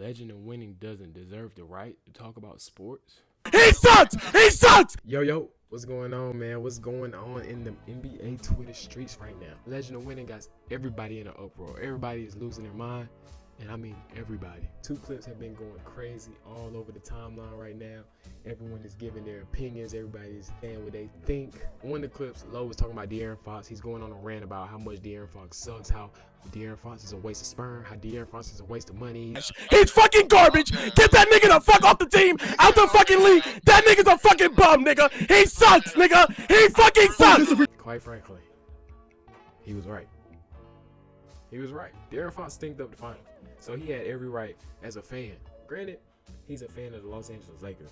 Legend of Winning doesn't deserve the right to talk about sports. He sucks! He sucks! Yo, what's going on, man? What's going on in the NBA Twitter streets right now? Legend of Winning got everybody in an uproar. Everybody is losing their mind. And I mean everybody. Two clips have been going crazy all over the timeline right now. Everyone is giving their opinions. Everybody's saying what they think. One of the clips, Lowe was talking about De'Aaron Fox. He's going on a rant about how much De'Aaron Fox sucks, how De'Aaron Fox is a waste of sperm, how De'Aaron Fox is a waste of money. He's fucking garbage. Get that nigga the fuck off the team, out the fucking league. That nigga's a fucking bum, nigga. He sucks, nigga. He fucking sucks. Quite frankly, he was right. He was right. De'Aaron Fox stinked up the finals. So he had every right as a fan. Granted, he's a fan of the Los Angeles Lakers.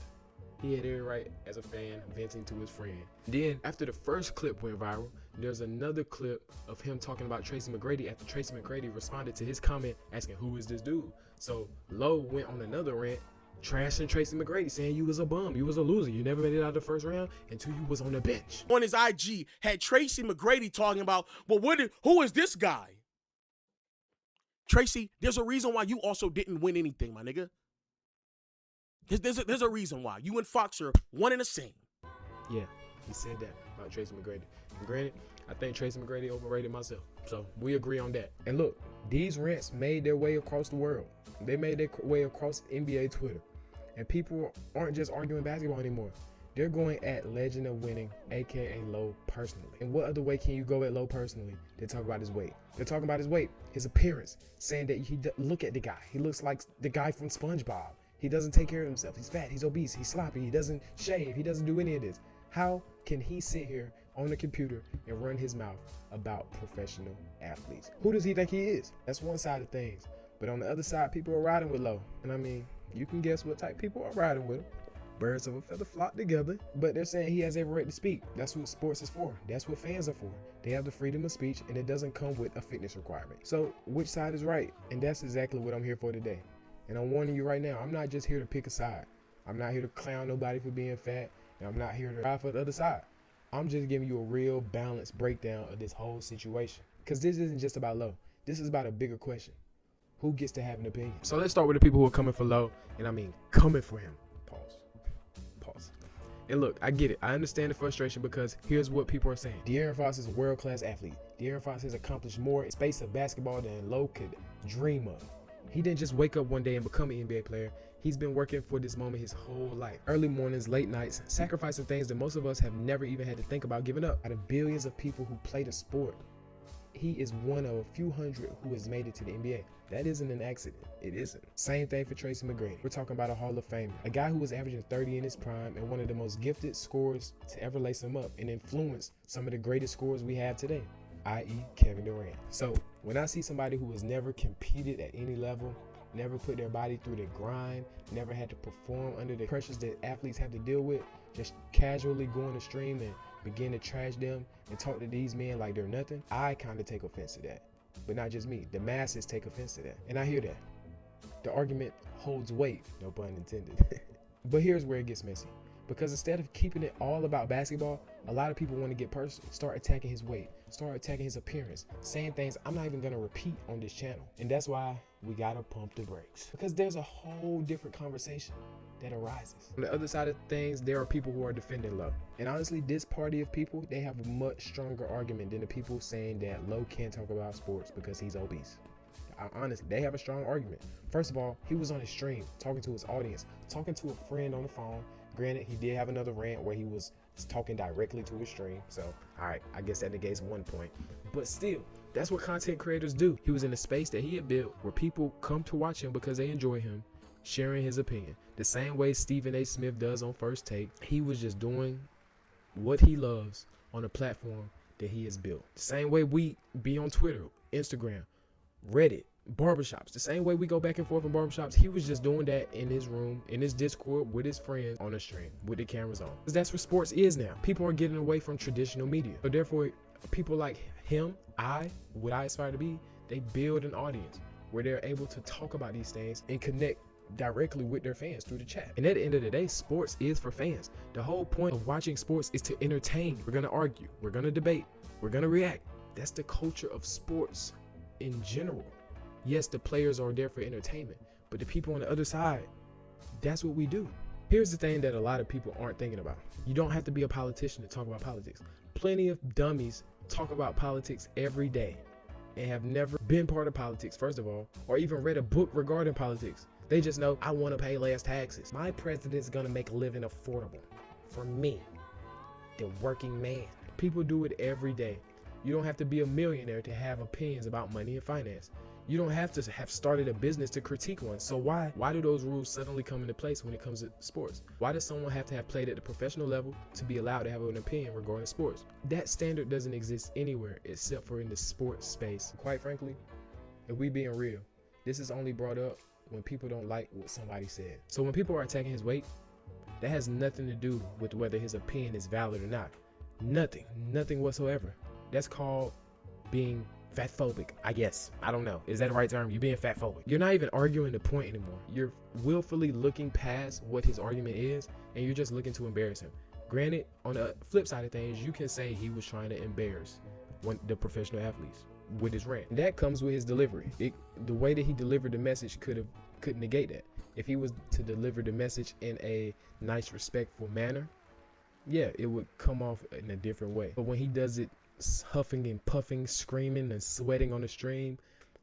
He had every right as a fan venting to his friend. Then, after the first clip went viral, there's another clip of him talking about Tracy McGrady after Tracy McGrady responded to his comment asking, who is this dude? So Lowe went on another rant trashing Tracy McGrady, saying you was a bum, you was a loser, you never made it out of the first round until you was on the bench. On his IG, had Tracy McGrady talking about, well, who is this guy? Tracy, there's a reason why you also didn't win anything, my nigga. There's a reason why. You and Fox are one and the same. Yeah, he said that about Tracy McGrady. And granted, I think Tracy McGrady overrated myself. So we agree on that. And look, these rants made their way across the world. They made their way across NBA Twitter. And people aren't just arguing basketball anymore. They're going at Legend of Winning, aka Lowe, personally. And what other way can you go at Lowe personally than talk about his weight? They're talking about his weight, his appearance, saying that look at the guy. He looks like the guy from SpongeBob. He doesn't take care of himself. He's fat, he's obese, he's sloppy, he doesn't shave, he doesn't do any of this. How can he sit here on the computer and run his mouth about professional athletes? Who does he think he is? That's one side of things. But on the other side, people are riding with Lowe. And I mean, you can guess what type of people are riding with him. Birds of a feather flock together. But they're saying he has every right to speak. That's what sports is for. That's what fans are for. They have the freedom of speech, and it doesn't come with a fitness requirement. So which side is right? And that's exactly what I'm here for today. And I'm warning you right now, I'm not just here to pick a side. I'm not here to clown nobody for being fat, and I'm not here to ride for the other side. I'm just giving you a real balanced breakdown of this whole situation. Because this isn't just about Lowe. This is about a bigger question. Who gets to have an opinion? So let's start with the people who are coming for Lowe, and I mean coming for him. Pause. And look, I get it. I understand the frustration because here's what people are saying. De'Aaron Fox is a world-class athlete. De'Aaron Fox has accomplished more in space of basketball than Lowe could dream of. He didn't just wake up one day and become an NBA player. He's been working for this moment his whole life. Early mornings, late nights, sacrificing things that most of us have never even had to think about giving up. Out of billions of people who play the sport, he is one of a few hundred who has made it to the NBA. That isn't an accident. It isn't. Same thing for Tracy McGrady. We're talking about a Hall of Famer. A guy who was averaging 30 in his prime and one of the most gifted scorers to ever lace him up and influence some of the greatest scorers we have today, i.e. Kevin Durant. So when I see somebody who has never competed at any level, never put their body through the grind, never had to perform under the pressures that athletes have to deal with, just casually go on the stream and begin to trash them and talk to these men like they're nothing, I kind of take offense to that. But not just me, the masses take offense to that. And I hear that. The argument holds weight, no pun intended. But here's where it gets messy. Because instead of keeping it all about basketball, a lot of people want to get personal, start attacking his weight, start attacking his appearance, saying things I'm not even going to repeat on this channel. And that's why we got to pump the brakes. Because there's a whole different conversation that arises. On the other side of things, there are people who are defending Lowe. And honestly, this party of people, they have a much stronger argument than the people saying that Lowe can't talk about sports because he's obese. Honestly, they have a strong argument. First of all, he was on his stream, talking to his audience, talking to a friend on the phone. Granted, he did have another rant where he was talking directly to his stream. So, all right, I guess that negates one point. But still, that's what content creators do. He was in a space that he had built where people come to watch him because they enjoy him, sharing his opinion. The same way Stephen A. Smith does on First Take. He was just doing what he loves on a platform that he has built. The same way we be on Twitter, Instagram, Reddit, barbershops. The same way we go back and forth in barbershops, he was just doing that in his room, in his Discord with his friends on a stream with the cameras on. Because that's what sports is now. People are getting away from traditional media. So therefore, people like him, what I aspire to be, they build an audience where they're able to talk about these things and connect directly with their fans through the chat. And at the end of the day, sports is for fans. The whole point of watching sports is to entertain. We're gonna argue, we're gonna debate, we're gonna react. That's the culture of sports in general. Yes, the players are there for entertainment, But the people on the other side, that's what we do. Here's the thing that a lot of people aren't thinking about. You don't have to be a politician to talk about politics. Plenty of dummies talk about politics every day and have never been part of politics, first of all, or even read a book regarding politics. They just know, I want to pay less taxes. My president's gonna make a living affordable for me, the working man. People do it every day. You don't have to be a millionaire to have opinions about money and finance. You don't have to have started a business to critique one. So why do those rules suddenly come into place when it comes to sports? Why does someone have to have played at the professional level to be allowed to have an opinion regarding sports? That standard doesn't exist anywhere except for in the sports space. Quite frankly, if we being real, this is only brought up when people don't like what somebody said. So when people are attacking his weight, that has nothing to do with whether his opinion is valid or not. Nothing whatsoever. That's called being fatphobic, I guess. I don't know. Is that the right term? You're being fatphobic. You're not even arguing the point anymore. You're willfully looking past what his argument is, and you're just looking to embarrass him. Granted, on the flip side of things, you can say he was trying to embarrass the professional athletes with his rant. That comes with his delivery. The way that he delivered the message could negate that. If he was to deliver the message in a nice, respectful manner, yeah, it would come off in a different way. But when he does it huffing and puffing, screaming and sweating on the stream,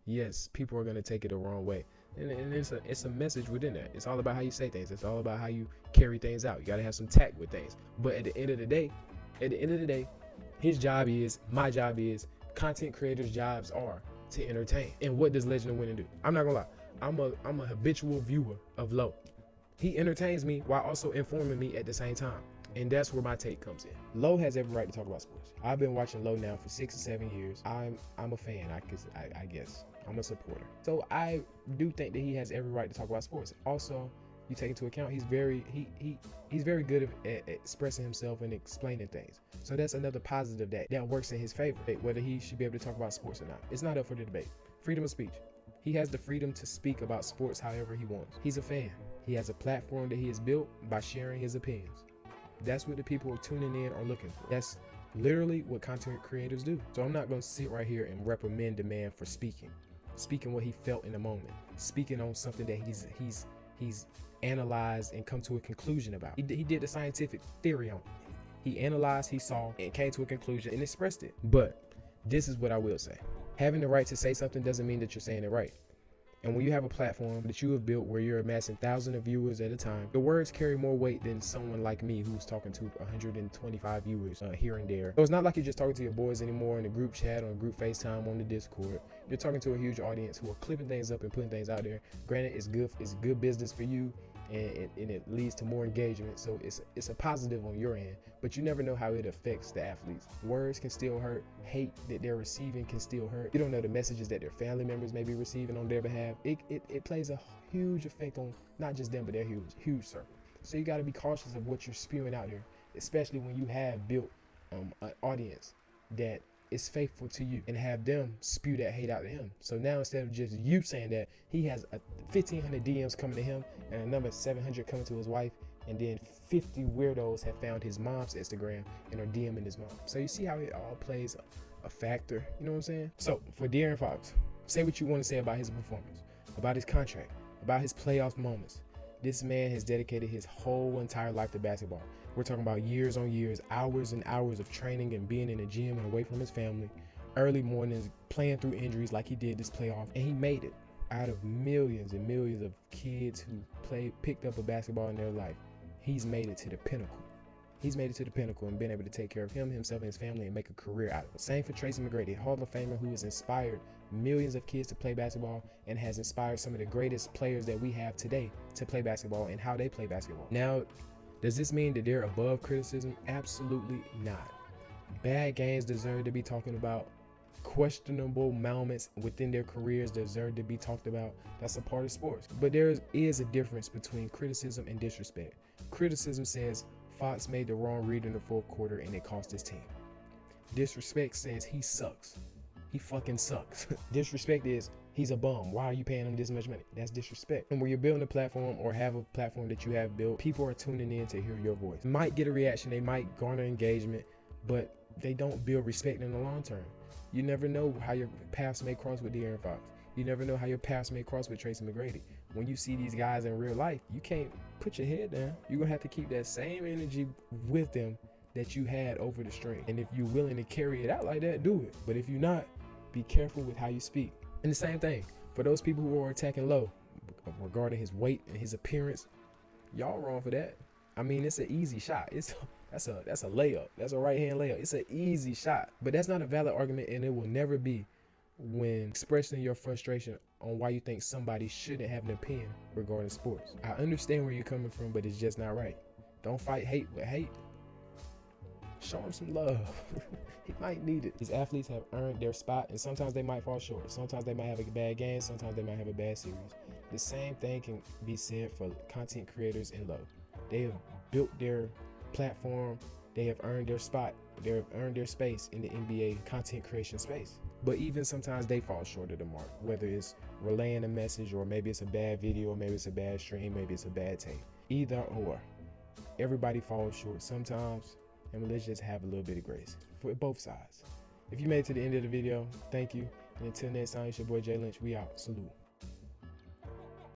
yes, people are going to take it the wrong way. And it's a message within that. It's all about how you say things. It's all about how you carry things out. You got to have some tact with things. But at the end of the day, his job is, my job is, content creators' jobs are to entertain. And what does Legend of Winning do? I'm not gonna lie. I'm a habitual viewer of Lo. He entertains me while also informing me at the same time. And that's where my take comes in. Lo has every right to talk about sports. I've been watching Lo now for 6 or 7 years. I'm a fan, I guess. I'm a supporter. So I do think that he has every right to talk about sports. Also, you take into account he's very good at expressing himself and explaining things. So that's another positive that works in his favor. Whether he should be able to talk about sports or not, it's not up for the debate. Freedom of speech. He has the freedom to speak about sports however he wants. He's a fan. He has a platform that he has built by sharing his opinions. That's what the people who are tuning in are looking for. That's literally what content creators do. So I'm not going to sit right here and reprimand the man for speaking what he felt in the moment, speaking on something that he's analyzed and come to a conclusion about. He did the scientific theory on it. He analyzed, he saw, and came to a conclusion and expressed it. But this is what I will say. Having the right to say something doesn't mean that you're saying it right. And when you have a platform that you have built where you're amassing thousands of viewers at a time, the words carry more weight than someone like me who's talking to 125 viewers here and there. So it's not like you're just talking to your boys anymore in a group chat or a group FaceTime on the Discord. You're talking to a huge audience who are clipping things up and putting things out there. Granted, it's good business for you, and it leads to more engagement. So it's a positive on your end, but you never know how it affects the athletes. Words can still hurt. Hate that they're receiving can still hurt. You don't know the messages that their family members may be receiving on their behalf. It plays a huge effect on not just them, but their huge circle. So you got to be cautious of what you're spewing out there, especially when you have built an audience that is faithful to you and have them spew that hate out to him. So now instead of just you saying that, he has 1,500 DMs coming to him and another 700 coming to his wife, and then 50 weirdos have found his mom's Instagram and are DMing his mom. So you see how it all plays a factor, you know what I'm saying? So for De'Aaron Fox, say what you want to say about his performance, about his contract, about his playoff moments. This man has dedicated his whole entire life to basketball. We're talking about years on years, hours and hours of training and being in the gym and away from his family, early mornings, playing through injuries like he did this playoff, and he made it. Out of millions and millions of kids who picked up a basketball in their life, he's made it to the pinnacle. He's made it to the pinnacle and been able to take care of himself, and his family and make a career out of it. Same for Tracy McGrady, Hall of Famer who has inspired millions of kids to play basketball and has inspired some of the greatest players that we have today to play basketball and how they play basketball. Now, does this mean that they're above criticism? Absolutely not. Bad games deserve to be talking about. Questionable moments within their careers deserve to be talked about. That's a part of sports. But there is a difference between criticism and disrespect. Criticism says Fox made the wrong read in the fourth quarter and it cost his team. Disrespect says he sucks. He fucking sucks. Disrespect is he's a bum. Why are you paying him this much money? That's disrespect. And when you're building a platform or have a platform that you have built, people are tuning in to hear your voice. Might get a reaction, they might garner engagement, but they don't build respect in the long term. You never know how your paths may cross with De'Aaron Fox. You never know how your paths may cross with Tracy McGrady. when you see these guys in real life, you can't put your head down. You're gonna have to keep that same energy with them that you had over the stream. And if you're willing to carry it out like that, do it. But if you're not, be careful with how you speak. And the same thing for those people who are attacking Low regarding his weight and his appearance. Y'all wrong for that. I mean, it's an easy shot. That's a layup. That's a right hand layup. It's an easy shot. But that's not a valid argument, and it will never be when expressing your frustration on why you think somebody shouldn't have an opinion regarding sports. I understand where you're coming from, but it's just not right. Don't fight hate with hate. Show him some love. He might need it. These athletes have earned their spot, and sometimes they might fall short. Sometimes they might have a bad game. Sometimes they might have a bad series. The same thing can be said for content creators in Low. They have built their platform. They have earned their spot. They have earned their space in the NBA content creation space. But even sometimes they fall short of the mark, whether it's relaying a message, or maybe it's a bad video, or maybe it's a bad stream, maybe it's a bad tape. Either or. Everybody falls short sometimes, and let's just have a little bit of grace for both sides. If you made it to the end of the video, thank you. And until next time, it's your boy Jay Lynch. We out. Salute.